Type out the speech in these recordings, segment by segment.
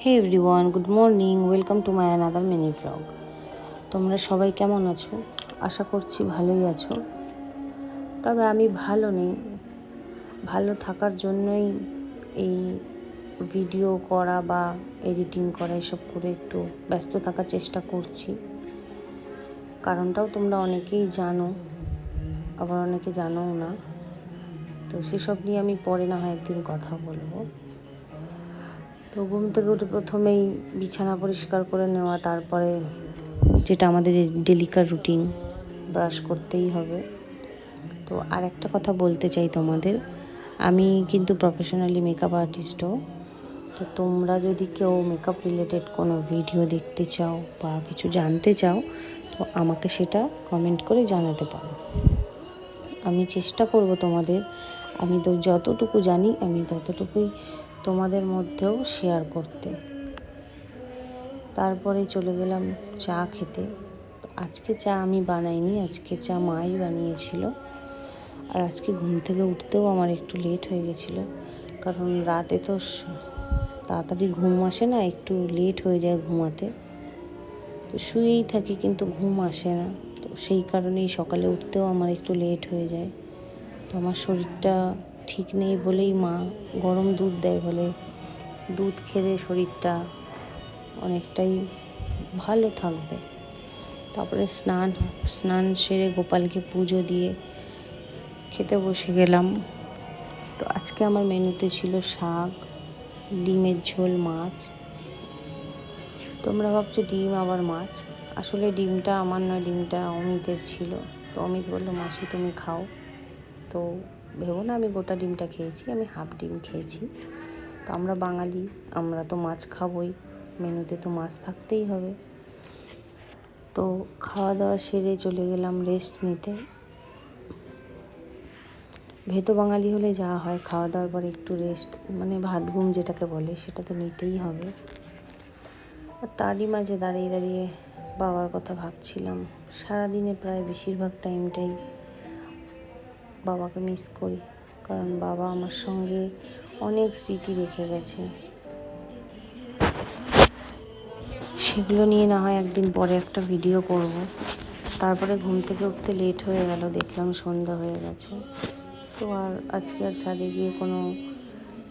Hey everyone, good morning, welcome to my another mini blog. তোমরা সবাই কেমন আছো? আশা করছি ভালোই আছো। তবে আমি ভালো নেই। ভালো থাকার জন্যই এই ভিডিও করা বা এডিটিং করা এসব করে একটু ব্যস্ত থাকার চেষ্টা করছি। কারণটাও তোমরা অনেকেই জানো, আবার অনেকে জানোও না। তো সেসব নিয়ে আমি পরে না হয় একদিন কথা বলবো। তো ঘুম থেকে উঠে প্রথমেই বিছানা পরিষ্কার করে নেওয়া, তারপরে যেটা আমাদের ডেলিকার রুটিন, ব্রাশ করতেই হবে। তো আর একটা কথা বলতে চাই তোমাদের, আমি কিন্তু প্রফেশনালি মেকআপ আর্টিস্টও। তো তোমরা যদি কেউ মেকআপ রিলেটেড কোনো ভিডিও দেখতে চাও বা কিছু জানতে চাও, তো আমাকে সেটা কমেন্ট করে জানাতে পারো। আমি চেষ্টা করব আমি তো যতটুকু জানি আমি ততটুকুই তোমাদের মধ্যেও শেয়ার করতে। তারপরে চলে গেলাম চা খেতে। তো আজকে চা আমি বানাইনি, আজকে চা মাই বানিয়েছিল। আর আজকে ঘুম থেকে উঠতেও আমার একটু লেট হয়ে গেছিলো, কারণ রাতে তো তাড়াতাড়ি ঘুম আসে না, একটু লেট হয়ে যায় ঘুমাতে। তো শুয়েই থাকি কিন্তু ঘুম আসে না। তো সেই কারণেই সকালে উঠতেও আমার একটু লেট হয়ে যায়। তো আমার শরীরটা ঠিক নেই বলেই মা গরম দুধ দেয়, বলে দুধ খেলে শরীরটা অনেকটাই ভালো থাকবে। তারপরে স্নান সেরে গোপালকে পুজো দিয়ে খেতে বসে গেলাম। তো আজকে আমার মেনুতে ছিল শাক, ডিমের ঝোল, মাছ। তোমরা ভাবছো ডিম আবার মাছ, আসলে ডিমটা আমার নয়, ডিমটা অমিতের ছিল। তো অমিত বললো, মাসি তুমি খাও। তো ভেবো না আমি গোটা ডিমটা খেয়েছি, আমি হাফ ডিম খেয়েছি। তো আমরা বাঙালি, আমরা তো মাছ খাবোই, মেনুতে তো মাছ থাকতেই হবে। তো খাওয়া দাওয়া সেরে চলে গেলাম রেস্ট নিতে। ভেতো বাঙালি হলে যা হয়, খাওয়া দাওয়ার পরে একটু রেস্ট, মানে ভাত ঘুম যেটাকে বলে, সেটা তো নিতেই হবে। আর তারই মাঝে দাঁড়িয়ে দাঁড়িয়ে বাবার কথা ভাবছিলাম। সারাদিনে প্রায় বেশিরভাগ টাইমটাই বাবাকে মিস করি, কারণ বাবা আমার সঙ্গে অনেক স্মৃতি রেখে গেছে। সেগুলো নিয়ে না হয় একদিন পরে একটা ভিডিও করব। তারপরে ঘুম থেকে উঠতে লেট হয়ে গেল, দেখলাম সন্ধ্যা হয়ে গেছে। তো আজকে আর ছাদে গিয়ে কোনো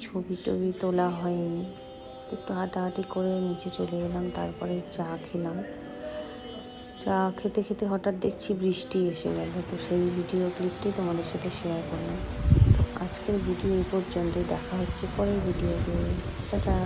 ছবি টবি তোলা হয়নি। তো একটু হাঁটাহাঁটি করে নিচে চলে এলাম, তারপরে চা খেলাম। চা খেতে খেতে হঠাৎ দেখছি বৃষ্টি এসে গেল। তো সেই ভিডিও ক্লিপটাই তোমাদের সাথে শেয়ার করলাম। তো আজকের ভিডিও এই পর্যন্তই, দেখা হচ্ছে পরের ভিডিওতে। টাটা।